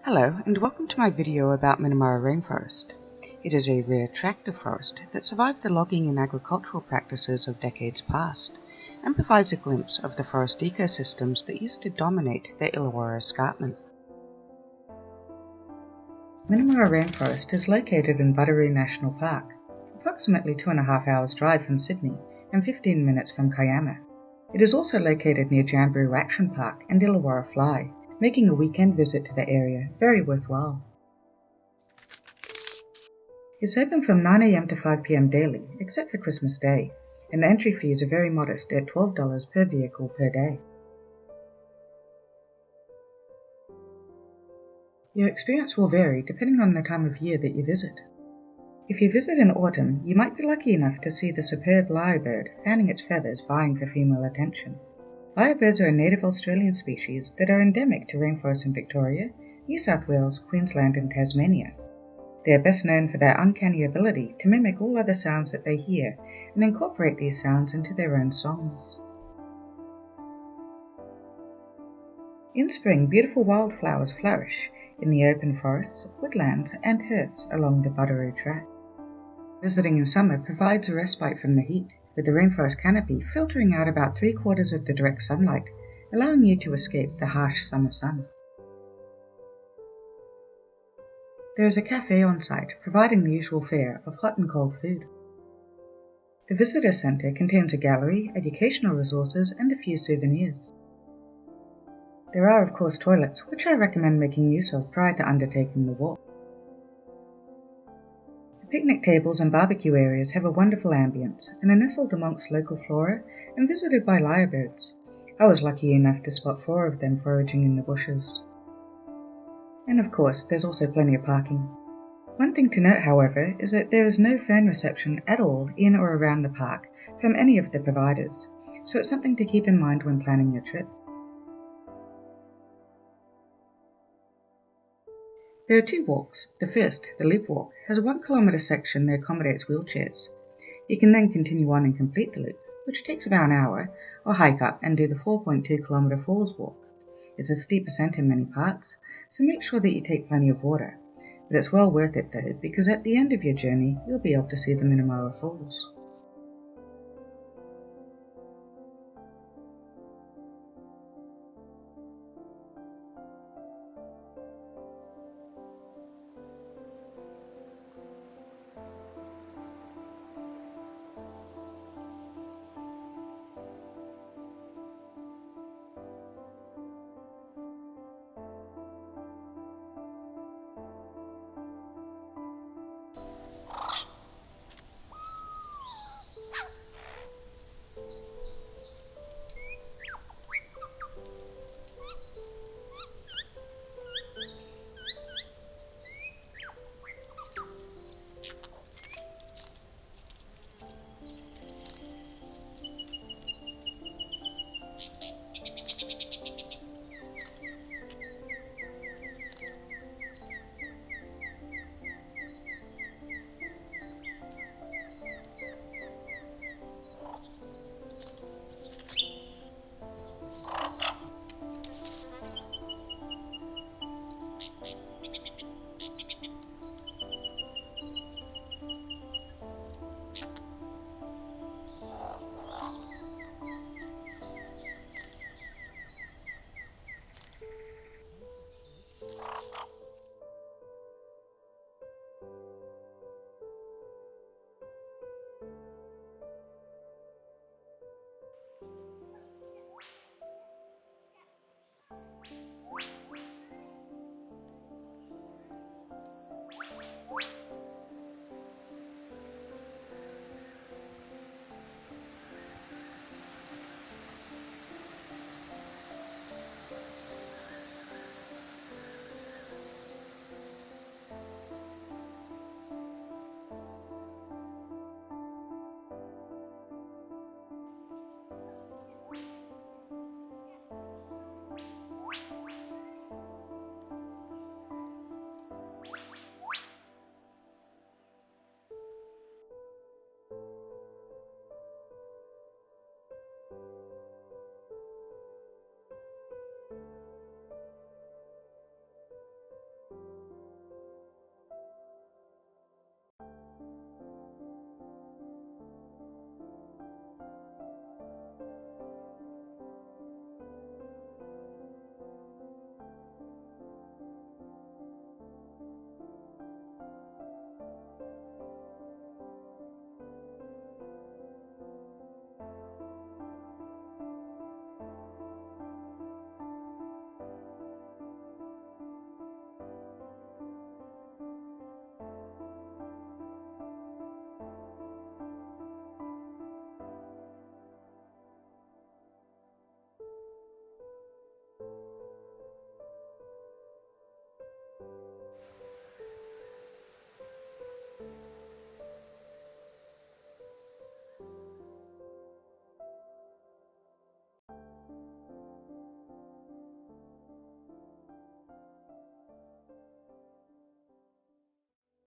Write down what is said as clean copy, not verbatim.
Hello and welcome to my video about Minnamurra Rainforest. It is a rare tract of forest that survived the logging and agricultural practices of decades past, and provides a glimpse of the forest ecosystems that used to dominate the Illawarra Escarpment. Minnamurra Rainforest is located in Budderoo National Park, approximately 2.5 hours drive from Sydney and 15 minutes from Kiama. It is also located near Budderoo Action Park and Illawarra Fly, making a weekend visit to the area very worthwhile. It's open from 9 AM to 5 PM daily, except for Christmas Day, and the entry fees are very modest at $12 per vehicle per day. Your experience will vary depending on the time of year that you visit. If you visit in autumn, you might be lucky enough to see the superb lyrebird fanning its feathers vying for female attention. Lyrebirds are a native Australian species that are endemic to rainforests in Victoria, New South Wales, Queensland and Tasmania. They are best known for their uncanny ability to mimic all other sounds that they hear and incorporate these sounds into their own songs. In spring, beautiful wildflowers flourish in the open forests, woodlands and heaths along the Budderoo tract. Visiting in summer provides a respite from the heat, with the rainforest canopy filtering out about 3/4 of the direct sunlight, allowing you to escape the harsh summer sun. There is a cafe on site, providing the usual fare of hot and cold food. The visitor centre contains a gallery, educational resources and a few souvenirs. There are of course toilets, which I recommend making use of prior to undertaking the walk. The picnic tables and barbecue areas have a wonderful ambience and are nestled amongst local flora and visited by lyrebirds. I was lucky enough to spot 4 of them foraging in the bushes. And of course, there's also plenty of parking. One thing to note, however, is that there is no phone reception at all in or around the park from any of the providers, so it's something to keep in mind when planning your trip. There are 2 walks. The first, the loop walk, has a 1 kilometre section that accommodates wheelchairs. You can then continue on and complete the loop, which takes about an hour, or hike up and do the 4.2 kilometre Falls walk. It's a steep ascent in many parts, so make sure that you take plenty of water. But it's well worth it though, because at the end of your journey, you'll be able to see the Minnamurra Falls.